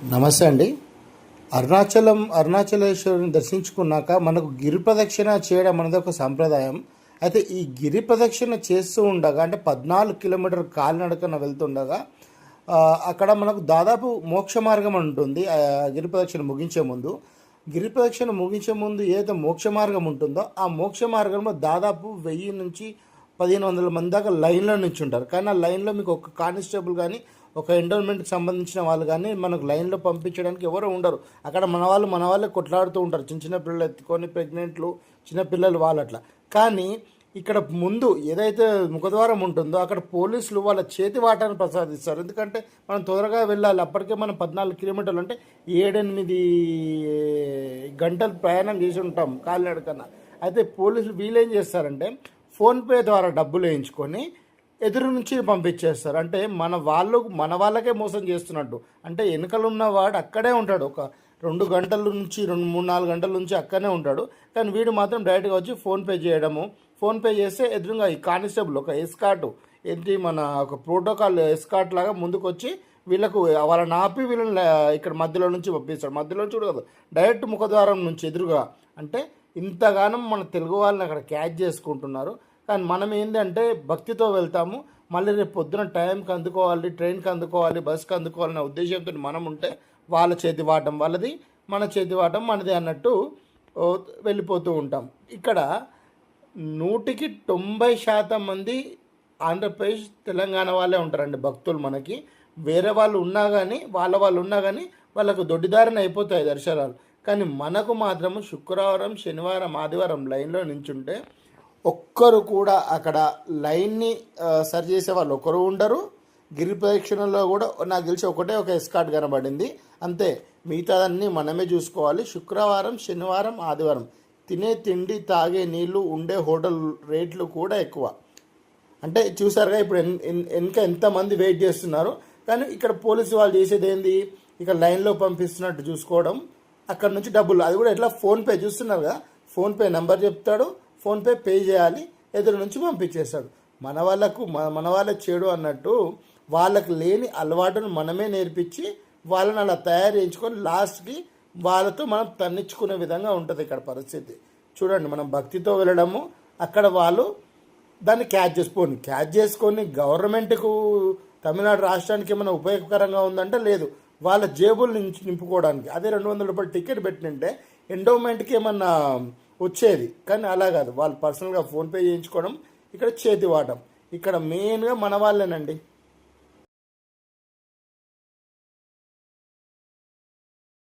నమస్తే అండి. అరుణాచలేశ్వరుని దర్శించుకున్నాక మనకు గిరి ప్రదక్షిణ చేయడం అనేది ఒక సాంప్రదాయం. అయితే ఈ గిరి ప్రదక్షిణ చేస్తూ ఉండగా అంటే 14 కిలోమీటర్ కాలినడకన వెళ్తుండగా అక్కడ మనకు దాదాపు మోక్ష మార్గం ఉంటుంది. గిరి ప్రదక్షిణ ముగించే ముందు ఏదైతే మోక్ష మార్గం ఉంటుందో ఆ మోక్ష మార్గంలో దాదాపు 1000 నుంచి 1500 మంది దాకా లైన్లో నుంచి ఉంటారు. కానీ ఆ లైన్లో మీకు ఒక కానిస్టేబుల్ కానీ ఒక ఎండోన్మెంట్కి సంబంధించిన వాళ్ళు కానీ మనకు లైన్లో పంపించడానికి ఎవరు ఉండరు. అక్కడ మన వాళ్ళే కొట్లాడుతూ ఉంటారు, చిన్న పిల్లలు ఎత్తుకొని, ప్రెగ్నెంట్లు, చిన్నపిల్లలు వాళ్ళు అట్లా. కానీ ఇక్కడ ముందు ఏదైతే ముఖద్వారం ఉంటుందో అక్కడ పోలీసులు వాళ్ళ చేతి వాటాన్ని ప్రసాదిస్తారు. ఎందుకంటే మనం తొందరగా వెళ్ళాలి. అప్పటికే మనం 14 కిలోమీటర్లు అంటే 7-8 గంటలు ప్రయాణం చేసి ఉంటాం కాలినడకన్నా. అయితే పోలీసులు వీళ్ళేం చేస్తారంటే ఫోన్పే ద్వారా డబ్బులు వేయించుకొని ఎదురు నుంచి పంపించేస్తారు. అంటే మన వాళ్ళకే మోసం చేస్తున్నట్టు. అంటే వెనుకలున్న వాడు అక్కడే ఉంటాడు, ఒక 2 గంటల నుంచి 3-4 గంటల నుంచి అక్కడనే ఉంటాడు. కానీ వీడు మాత్రం డైరెక్ట్గా వచ్చి ఫోన్పే చేయడము. ఫోన్పే చేస్తే ఎదురుగా ఈ కానిస్టేబుల్ ఒక ఎస్కార్ట్ ఏంటి మన ఒక ప్రోటోకాల్ ఎస్కార్ట్ లాగా ముందుకు వచ్చి వీళ్ళకు వాళ్ళని ఆపి వీళ్ళని ఇక్కడ మధ్యలో నుంచి పంపిస్తాడు. మధ్యలో నుంచి కూడా డైరెక్ట్ ముఖద్వారం నుంచి ఎదురుగా. అంటే ఇంతగానం మన తెలుగు వాళ్ళని అక్కడ క్యాచ్ చేసుకుంటున్నారు. కానీ మనం ఏంటంటే భక్తితో వెళ్తాము, మళ్ళీ రేపు పొద్దున టైంకి అందుకోవాలి, ట్రైన్కి అందుకోవాలి, బస్కి అందుకోవాలనే ఉద్దేశంతో మనం ఉంటే వాళ్ళ చేతి వాటం వాళ్ళది, మన చేతి వాటం మనది అన్నట్టు వెళ్ళిపోతూ ఉంటాం. ఇక్కడ 100కి 90% మంది ఆంధ్రప్రదేశ్ తెలంగాణ వాళ్ళే ఉంటారండి భక్తులు. మనకి వేరే వాళ్ళు ఉన్నా కానీ వాళ్ళకు దొడ్డిదారిన అయిపోతాయి దర్శనాలు. కానీ మనకు మాత్రము శుక్రవారం, శనివారం, ఆదివారం లైన్లో నించుంటే ఒక్కరు కూడా అక్కడ లైన్ని సరి చేసే వాళ్ళు ఒకరు ఉండరు. గిరి ప్రదక్షిణలో కూడా నాకు తెలిసి ఒక ఎస్కార్ట్ కనబడింది అంతే. మిగతాదన్నీ మనమే చూసుకోవాలి. శుక్రవారం, శనివారం, ఆదివారం తినే తిండి, తాగే నీళ్ళు, ఉండే హోటల్ రేట్లు కూడా ఎక్కువ. అంటే చూసారుగా ఇప్పుడు ఇంకా ఎంతమంది వెయిట్ చేస్తున్నారు. కానీ ఇక్కడ పోలీసు వాళ్ళు చేసేది ఏంది, ఇక లైన్లో పంపిస్తున్నట్టు చూసుకోవడం, అక్కడ నుంచి డబ్బులు, అది కూడా ఎట్లా ఫోన్పే చూస్తున్నారు కదా, ఫోన్పే నెంబర్ చెప్తాడు, ఫోన్పే పే చేయాలి, ఎదురు నుంచి పంపించేస్తాడు. మన వాళ్ళే చెడు అన్నట్టు వాళ్ళకు లేని అలవాటును మనమే నేర్పించి వాళ్ళని అలా తయారు చేయించుకొని లాస్ట్కి వాళ్ళతో మనం తన్నించుకునే విధంగా ఉంటుంది ఇక్కడ పరిస్థితి. చూడండి, మనం భక్తితో వెళ్ళడము, అక్కడ వాళ్ళు దాన్ని క్యాచ్ చేసుకొని గవర్నమెంట్కు, తమిళనాడు రాష్ట్రానికి ఏమైనా ఉపయోగకరంగా ఉందంటే లేదు, వాళ్ళ జేబులు నుంచి నింపుకోవడానికి. అదే 200 రూపాయలు టికెట్ పెట్టినంటే ఎండోమెంట్కి ఏమన్నా వచ్చేది. కానీ అలా కాదు, వాళ్ళు పర్సనల్గా ఫోన్పే చేయించుకోవడం, ఇక్కడ చేతి వాటం. ఇక్కడ మెయిన్గా మన వాళ్ళేనండి.